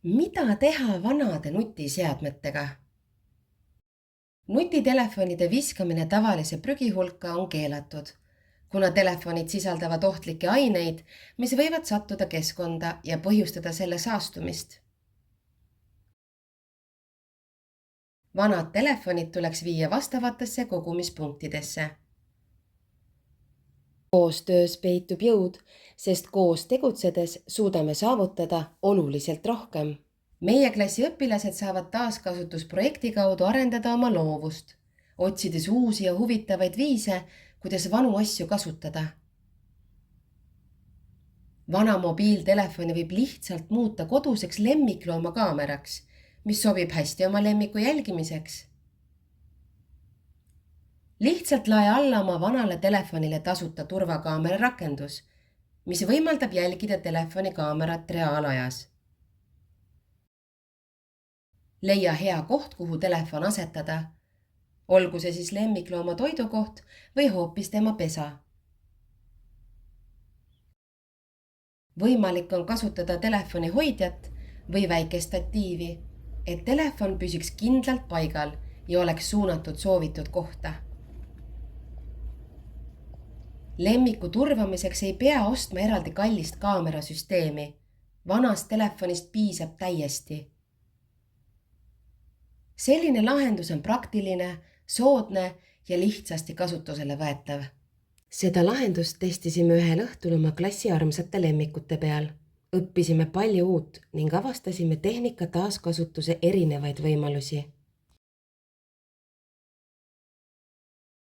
Mida teha vanade nutiseadmetega? Nutitelefonide viskamine tavalise prügihulka on keelatud, kuna telefonid sisaldavad ohtlikke aineid, mis võivad sattuda keskkonda ja põhjustada selle saastumist. Vanad telefonid tuleks viia vastavatesse kogumispunktidesse. Koostöös peitub jõud, sest koos tegutsedes suudame saavutada oluliselt rohkem. Meie klassi õpilased saavad taaskasutusprojekti kaudu arendada oma loovust, otsides uusi ja huvitavaid viise, kuidas vanu asju kasutada. Vana mobiiltelefoni võib lihtsalt muuta koduseks lemmiklooma kaameraks, mis sobib hästi oma lemmiku jälgimiseks. Lihtsalt lae alla oma vanale telefonile tasuta turvakaamera rakendus, mis võimaldab jälgida telefoni kaamerat reaalajas. Leia hea koht, kuhu telefon asetada, olgu see siis lemmiklooma toidukoht või hoopis tema pesa. Võimalik on kasutada telefoni hoidjat või väikest statiivi, et telefon püsiks kindlalt paigal ja oleks suunatud soovitud kohta. Lemmiku turvamiseks ei pea ostma eraldi kallist kaamerasüsteemi. Vanast telefonist piisab täiesti. Selline lahendus on praktiline, soodne ja lihtsasti kasutusele võetav. Seda lahendust testisime ühel õhtul oma klassi armsate lemmikute peal. Õppisime palju uut ning avastasime tehnika taaskasutuse erinevaid võimalusi.